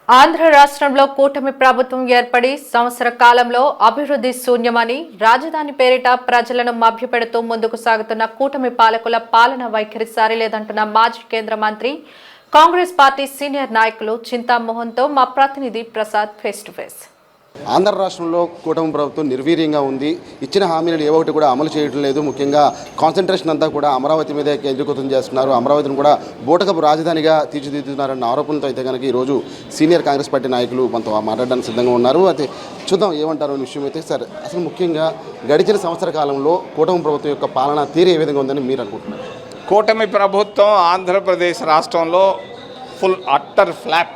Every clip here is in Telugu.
ఆంధ్ర రాష్ట్రంలో కూటమి ప్రభుత్వం ఏర్పడి సంవత్సర కాలంలో అభివృద్ధి శూన్యమని రాజధాని పేరిట ప్రజలను మభ్యపెడుతూ ముందుకు సాగుతున్న కూటమి పాలకుల పాలన వైఖరి సరిలేదంటున్న మాజీ కేంద్ర మంత్రి కాంగ్రెస్ పార్టీ సీనియర్ నాయకులు చింతామోహన్తో మా ప్రతినిధి Prasad face to face. Andhra రాష్ట్రంలో కూటమి ప్రభుత్వం నిర్వీర్యంగా ఉంది. ఇచ్చిన హామీలను ఏ ఒకటి కూడా అమలు చేయడం లేదు. ముఖ్యంగా కాన్సన్ట్రేషన్ అంతా కూడా అమరావతి మీదే కేంద్రీకృతం చేస్తున్నారు. అమరావతిని కూడా బూటకపు రాజధానిగా తీర్చిదిద్దుతున్నారన్న ఆరోపణలతో అయితే కనుక ఈరోజు సీనియర్ కాంగ్రెస్ పార్టీ నాయకులు మనతో మాట్లాడడానికి సిద్ధంగా ఉన్నారు. అయితే చూద్దాం ఏమంటారు అనే విషయం అయితే. సార్, అసలు ముఖ్యంగా గడిచిన సంవత్సర కాలంలో కూటమి ప్రభుత్వం యొక్క పాలన తీరు ఏ విధంగా ఉందని మీరు అనుకుంటున్నారు? కూటమి ప్రభుత్వం ఆంధ్రప్రదేశ్ రాష్ట్రంలో ఫుల్ అట్టర్ ఫ్లాప్.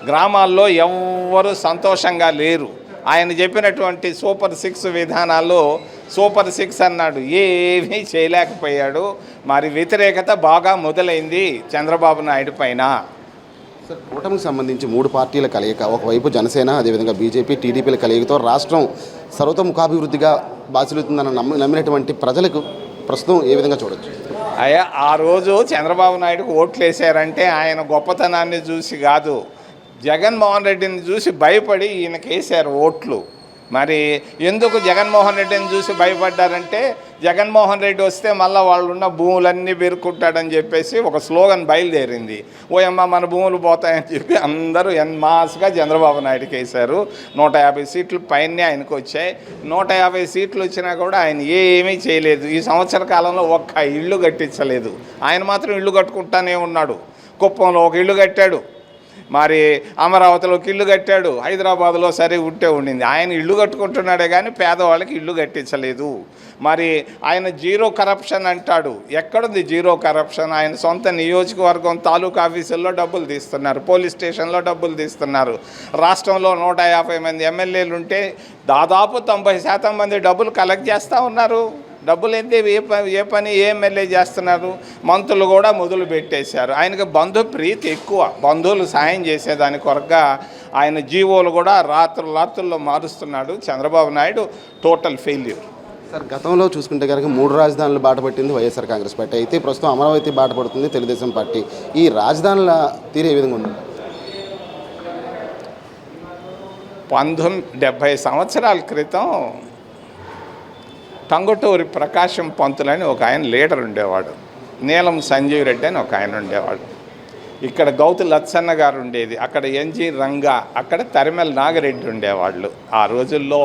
గ్రామాల్లో ఎవ్వరూ సంతోషంగా లేరు. ఆయన చెప్పినటువంటి సూపర్ 6 విధానాల్లో సూపర్ 6 అన్నాడు, ఏమీ చేయలేకపోయాడు. మరి వ్యతిరేకత బాగా మొదలైంది చంద్రబాబు నాయుడు పైన. సార్, కూటమికి సంబంధించి 3 పార్టీల కలయిక, ఒకవైపు జనసేన, అదేవిధంగా బీజేపీ, టీడీపీల కలయికతో రాష్ట్రం సర్వతోముఖాభివృద్ధిగా బాసిలుతుందని నమ్మినటువంటి ప్రజలకు ప్రస్తుతం ఏ విధంగా చూడొచ్చు? అయ్యా, ఆ రోజు చంద్రబాబు నాయుడుకు ఓట్లు వేసారంటే ఆయన గొప్పతనాన్ని చూసి కాదు, జగన్మోహన్ రెడ్డిని చూసి భయపడి ఈయనకి వేశారు ఓట్లు. మరి ఎందుకు జగన్మోహన్ రెడ్డిని చూసి భయపడ్డారంటే, జగన్మోహన్ రెడ్డి వస్తే మళ్ళీ వాళ్ళు ఉన్న భూములన్నీ పెరుక్కుంటాడని చెప్పేసి ఒక స్లోగన్ బయలుదేరింది. ఓయమ్మ మన భూములు పోతాయని చెప్పి అందరూ ఎన్మాస్గా చంద్రబాబు నాయుడుకి వేశారు. 150 సీట్లు పైనే ఆయనకు వచ్చాయి. 150 సీట్లు వచ్చినా కూడా ఆయన ఏమీ చేయలేదు. ఈ సంవత్సర కాలంలో ఒక్క ఇల్లు కట్టించలేదు. ఆయన మాత్రం ఇల్లు కట్టుకుంటానే ఉన్నాడు. కుప్పంలో ఒక ఇల్లు కట్టాడు, మరి అమరావతిలోకి ఇల్లు కట్టాడు, హైదరాబాద్లో సరే ఉంటే ఉండింది. ఆయన ఇల్లు కట్టుకుంటున్నాడే కానీ పేదవాళ్ళకి ఇల్లు కట్టించలేదు. మరి ఆయన జీరో కరప్షన్ అంటాడు. ఎక్కడుంది జీరో కరప్షన్? ఆయన సొంత నియోజకవర్గం తాలూకా ఆఫీసుల్లో డబ్బులు తీస్తున్నారు, పోలీస్ స్టేషన్లో డబ్బులు తీస్తున్నారు. రాష్ట్రంలో 150 మంది ఎమ్మెల్యేలు ఉంటే దాదాపు 90% మంది డబ్బులు కలెక్ట్ చేస్తూ ఉన్నారు. డబ్బులు ఏంటి, ఏ పని ఏ ఎమ్మెల్యే చేస్తున్నారు? మంత్రులు కూడా మొదలు పెట్టేశారు. ఆయనకు బంధు ప్రీతి ఎక్కువ. బంధువులు సాయం చేసేదాని కొరగా ఆయన జీవోలు కూడా రాత్రుల్లో మారుస్తున్నాడు. Chandrababu Naidu total failure. Sir, గతంలో చూసుకుంటే కనుక 3 రాజధానులు బాట పట్టింది వైఎస్ఆర్ కాంగ్రెస్ పార్టీ. అయితే ప్రస్తుతం అమరావతి బాట పడుతుంది తెలుగుదేశం పార్టీ. ఈ రాజధానుల తీరు ఏ విధంగా ఉంది? 70 సంవత్సరాల క్రితం టంగుటూరి ప్రకాశం పంతులని ఒక ఆయన లీడర్ ఉండేవాడు. నీలం సంజీవ్ రెడ్డి అని ఒక ఆయన ఉండేవాడు. ఇక్కడ గౌతు లచ్చన్న గారు ఉండేది, అక్కడ ఎన్జి రంగా, అక్కడ తరిమెల నాగిరెడ్డి ఉండేవాళ్ళు. ఆ రోజుల్లో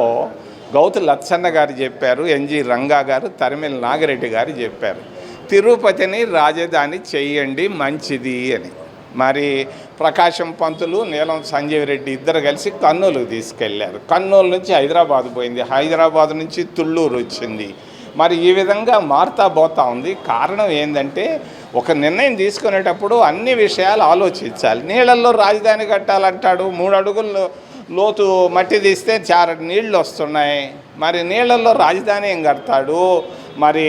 గౌతు లచ్చన్న గారు చెప్పారు, ఎన్జి రంగా గారు, తరిమెల నాగిరెడ్డి గారు చెప్పారు, తిరుపతిని రాజధాని చెయ్యండి మంచిది అని. మరి ప్రకాశం పంతులు, నీలం సంజీవ్ రెడ్డి ఇద్దరు కలిసి కర్నూలుకు తీసుకెళ్లారు. కర్నూలు నుంచి హైదరాబాద్ పోయింది, హైదరాబాద్ నుంచి తుళ్ళూరు వచ్చింది. మరి ఈ విధంగా మారుతా పోతా ఉంది. కారణం ఏంటంటే, ఒక నిర్ణయం తీసుకునేటప్పుడు అన్ని విషయాలు ఆలోచించాలి. నీళ్ళల్లో రాజధాని కట్టాలంటాడు, 3 అడుగులు లోతు మట్టి తీస్తే 4 నీళ్ళు వస్తున్నాయి. మరి నీళ్ళల్లో రాజధాని ఏం కడతాడు? మరి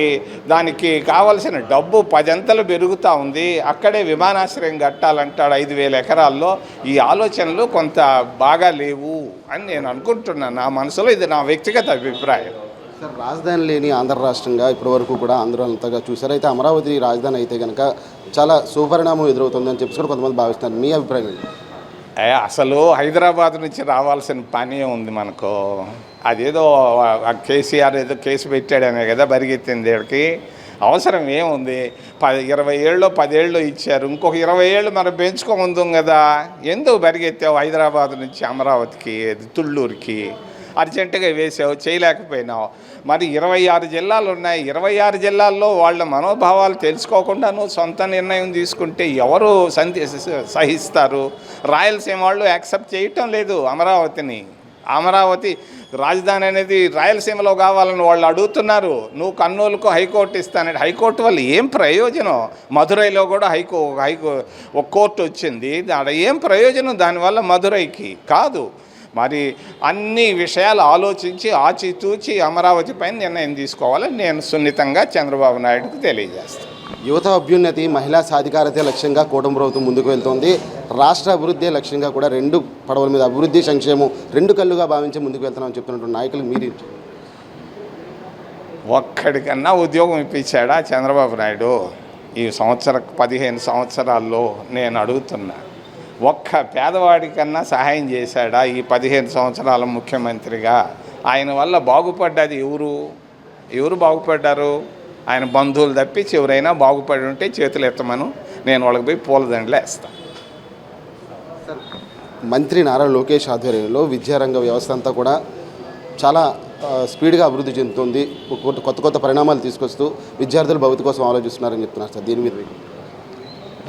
దానికి కావలసిన డబ్బు 10 అంతలు పెరుగుతూ ఉంది. అక్కడే విమానాశ్రయం కట్టాలంటాడు 5,000 ఎకరాల్లో. ఈ ఆలోచనలు కొంత బాగా లేవు అని నేను అనుకుంటున్నాను. నా మనసులో ఇది నా వ్యక్తిగత అభిప్రాయం. సార్, రాజధాని లేని ఆంధ్ర రాష్ట్రంగా ఇప్పటివరకు కూడా ఆంధ్ర అంతగా చూసారు. అయితే అమరావతి రాజధాని అయితే కనుక చాలా సుపరిణామం ఎదురవుతుందని చెప్పి కూడా కొంతమంది భావిస్తున్నారు. మీ అభిప్రాయం ఏంటి? అసలు హైదరాబాద్ నుంచి రావాల్సిన పని ఉంది మనకు. అదేదో కేసీఆర్ ఏదో కేసు పెట్టాడనే కదా పరిగెత్తింది. వీడికి అవసరం ఏముంది? 20 ఏళ్ళు 10 ఏళ్ళు ఇచ్చారు, ఇంకొక 20 ఏళ్ళు మనం పెంచుకోముందు కదా. ఎందుకు పరిగెత్తావు హైదరాబాద్ నుంచి అమరావతికి, తుళ్ళూరుకి? అర్జెంటుగా వేసావు, చేయలేకపోయినావు. మరి 26 జిల్లాలు ఉన్నాయి. 26 జిల్లాల్లో వాళ్ళ మనోభావాలు తెలుసుకోకుండా నువ్వు సొంత నిర్ణయం తీసుకుంటే ఎవరు సహిస్తారు? రాయలసీమ వాళ్ళు యాక్సెప్ట్ చేయటం లేదు అమరావతిని. అమరావతి రాజధాని అనేది రాయలసీమలో కావాలని వాళ్ళు అడుగుతున్నారు. నువ్వు కర్నూలుకు హైకోర్టు ఇస్తానంటే హైకోర్టు వల్ల ఏం ప్రయోజనం? మధురైలో కూడా ఒక కోర్టు వచ్చింది, అక్కడ ఏం ప్రయోజనం దానివల్ల? మధురైకి కాదు. మరి అన్ని విషయాలు ఆలోచించి ఆచితూచి అమరావతి పైన నిర్ణయం తీసుకోవాలని నేను సున్నితంగా చంద్రబాబు నాయుడుకు తెలియజేస్తాను. యువత అభ్యున్నతి, మహిళా సాధికారతే లక్ష్యంగా కూటమి ప్రభుత్వం ముందుకు వెళ్తోంది. రాష్ట్ర అభివృద్ధి లక్ష్యంగా కూడా 2 పడవల మీద అభివృద్ధి, సంక్షేమం 2 కళ్ళుగా భావించి ముందుకు వెళ్తున్నామని చెప్తున్నటువంటి నాయకులు మీరు ఒక్కడికన్నా ఉద్యోగం ఇప్పించాడా చంద్రబాబు నాయుడు? ఈ 15 సంవత్సరాల్లో నేను అడుగుతున్నా. ఒక్క పేదవాడికన్నా సహాయం చేశాడా ఈ 15 సంవత్సరాల ముఖ్యమంత్రిగా? ఆయన వల్ల బాగుపడ్డది ఎవరు బాగుపడ్డారు? ఆయన బంధువులు తప్పించి ఎవరైనా బాగుపడి ఉంటే చేతులు ఎత్తమను, నేను వాళ్ళకి పోయి పూలదండలు వేస్తాను. మంత్రి నారా లోకేష్ ఆధ్వర్యంలో విద్యారంగ వ్యవస్థ అంతా కూడా చాలా స్పీడ్గా అభివృద్ధి చెందుతుంది. కొత్త కొత్త పరిణామాలు తీసుకొస్తూ విద్యార్థుల భవిత కోసం ఆలోచిస్తున్నారని చెప్తున్నారు సార్. దీని మీద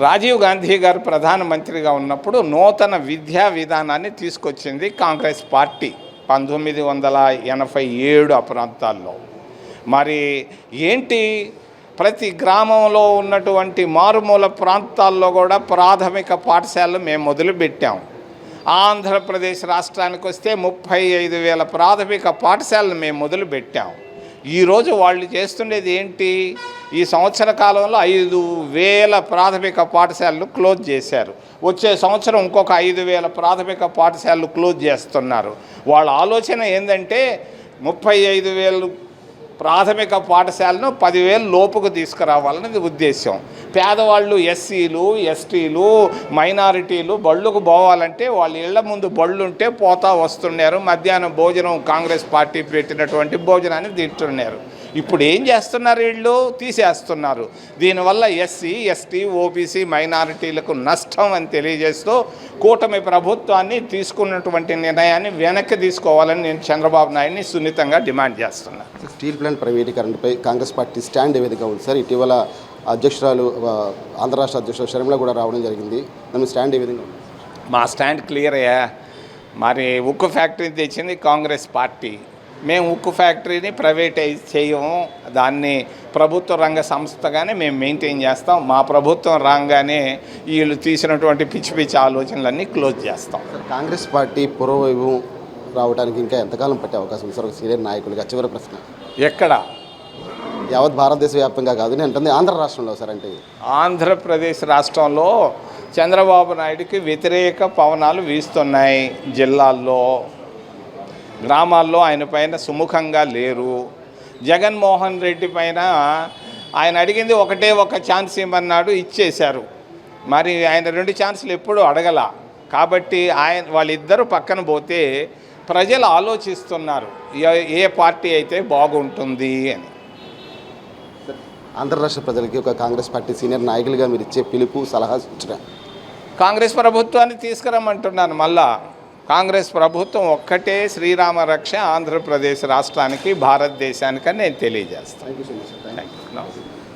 రాజీవ్ గాంధీ గారు ప్రధానమంత్రిగా ఉన్నప్పుడు నూతన విద్యా విధానాన్ని తీసుకొచ్చింది కాంగ్రెస్ పార్టీ 1987 ఆ ప్రాంతాల్లో. మరి ఏంటి, ప్రతి గ్రామంలో ఉన్నటువంటి మారుమూల ప్రాంతాల్లో కూడా ప్రాథమిక పాఠశాలలు మేము మొదలుపెట్టాం. ఆంధ్రప్రదేశ్ రాష్ట్రానికి వస్తే 35,000 ప్రాథమిక పాఠశాలలు మేము మొదలుపెట్టాం. ఈరోజు వాళ్ళు చేస్తుండేది ఏంటి, ఈ సంవత్సర కాలంలో 5,000 ప్రాథమిక పాఠశాలలు క్లోజ్ చేశారు. వచ్చే సంవత్సరం ఇంకొక 5,000 ప్రాథమిక పాఠశాలలు క్లోజ్ చేస్తున్నారు. వాళ్ళ ఆలోచన ఏంటంటే 35,000 ప్రాథమిక పాఠశాలను 10,000 లోపుకు తీసుకురావాలనేది ఉద్దేశం. పేదవాళ్ళు, ఎస్సీలు, ఎస్టీలు, మైనారిటీలు బళ్ళుకు పోవాలంటే వాళ్ళ ఇళ్ల ముందు బళ్ళు ఉంటే పోతా వస్తున్నారు. మధ్యాహ్నం భోజనం కాంగ్రెస్ పార్టీ పెట్టినటువంటి భోజనాన్ని తింటున్నారు. ఇప్పుడు ఏం చేస్తున్నారు, వీళ్ళు తీసేస్తున్నారు. దీనివల్ల ఎస్సీ, ఎస్టీ, ఓబీసీ, మైనారిటీలకు నష్టం అని తెలియజేస్తూ కూటమి ప్రభుత్వాన్ని తీసుకున్నటువంటి నిర్ణయాన్ని వెనక్కి తీసుకోవాలని నేను చంద్రబాబు నాయుడిని సున్నితంగా డిమాండ్ చేస్తున్నాను. స్టీల్ ప్లాంట్ ప్రైవేటీకరణపై కాంగ్రెస్ పార్టీ స్టాండ్ ఏ విధంగా ఉంది సార్? ఇటీవల అధ్యక్షురాలు ఆంధ్ర రాష్ట్ర అధ్యక్షులు షర్మిల కూడా రావడం జరిగింది. దాని స్టాండ్ ఏ విధంగా ఉంది? మా స్టాండ్ క్లియర్ అయ్యా. మరి ఉక్కు ఫ్యాక్టరీ తెచ్చింది కాంగ్రెస్ పార్టీ. మేము ఉక్కు ఫ్యాక్టరీని ప్రైవేటైజ్ చేయము, దాన్ని ప్రభుత్వ రంగ సంస్థగానే మేము మెయింటైన్ చేస్తాం. మా ప్రభుత్వం రాగానే వీళ్ళు తీసినటువంటి పిచ్చి పిచ్చి ఆలోచనలన్నీ క్లోజ్ చేస్తాం. కాంగ్రెస్ పార్టీ పూర్వవైభవం రావడానికి ఇంకా ఎంతకాలం పట్టే అవకాశం ఉంది సార్? సీనియర్ నాయకులుగా చివరి ప్రశ్న, ఎక్కడ? యావత్ భారతదేశ వ్యాప్తంగా కాదు, నేను అంటుంది ఆంధ్ర రాష్ట్రంలో సార్. అంటే ఆంధ్రప్రదేశ్ రాష్ట్రంలో చంద్రబాబు నాయుడికి వ్యతిరేక పవనాలు వీస్తున్నాయి. జిల్లాల్లో, గ్రామాల్లో ఆయన పైన సుముఖంగా లేరు. జగన్మోహన్ రెడ్డి పైన ఆయన అడిగింది ఒక ఛాన్స్ ఇవ్వమన్నాడు, ఇచ్చేశారు. మరి ఆయన 2 ఛాన్సులు ఎప్పుడూ అడగల. కాబట్టి వాళ్ళిద్దరూ పక్కన పోతే ప్రజలు ఆలోచిస్తున్నారు ఏ పార్టీ అయితే బాగుంటుంది అని. ఆంధ్ర రాష్ట్ర ప్రజలకి ఒక కాంగ్రెస్ పార్టీ సీనియర్ నాయకులుగా మీరు ఇచ్చే పిలుపు, సలహా, సూచన? కాంగ్రెస్ ప్రభుత్వాన్ని తీసుకురమ్మంటున్నాను. మళ్ళా కాంగ్రెస్ ప్రభుత్వం ఒక్కటే శ్రీరామ రక్ష ఆంధ్రప్రదేశ్ రాష్ట్రానికి, భారతదేశానికని నేను తెలియజేస్తాను.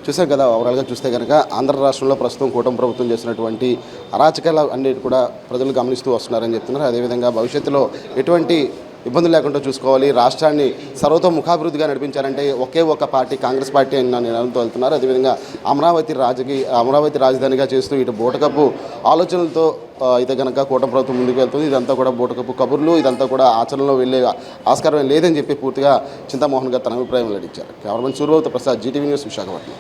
చూసారు కదా, ఓవరాల్గా చూస్తే కనుక ఆంధ్ర రాష్ట్రంలో ప్రస్తుతం కూటమి ప్రభుత్వం చేసినటువంటి అరాచకాలు అన్నిటి కూడా ప్రజలు గమనిస్తూ వస్తున్నారని చెప్తున్నారు. అదేవిధంగా భవిష్యత్తులో ఎటువంటి ఇబ్బందులు లేకుండా చూసుకోవాలి, రాష్ట్రాన్ని సర్వతోముఖాభివృద్ధిగా నడిపించాలంటే ఒకే ఒక పార్టీ కాంగ్రెస్ పార్టీ అని నిర్ణయంతో వెళ్తున్నారు. అదేవిధంగా అమరావతి రాజధానిగా చేస్తూ ఇటు బూటకపు ఆలోచనలతో అయితే కనుక కూటమి ప్రభుత్వం ముందుకు వెళ్తుంది. ఇదంతా కూడా బూటకపు కబుర్లు, ఇదంతా కూడా ఆచరణలో వెళ్ళే ఆస్కారం లేదని చెప్పి పూర్తిగా చింతామోహన్ గారు తన అభిప్రాయం వెల్లడించారు. Cameraman Suryavathi Prasad, Zee TV news, Visakhapatnam.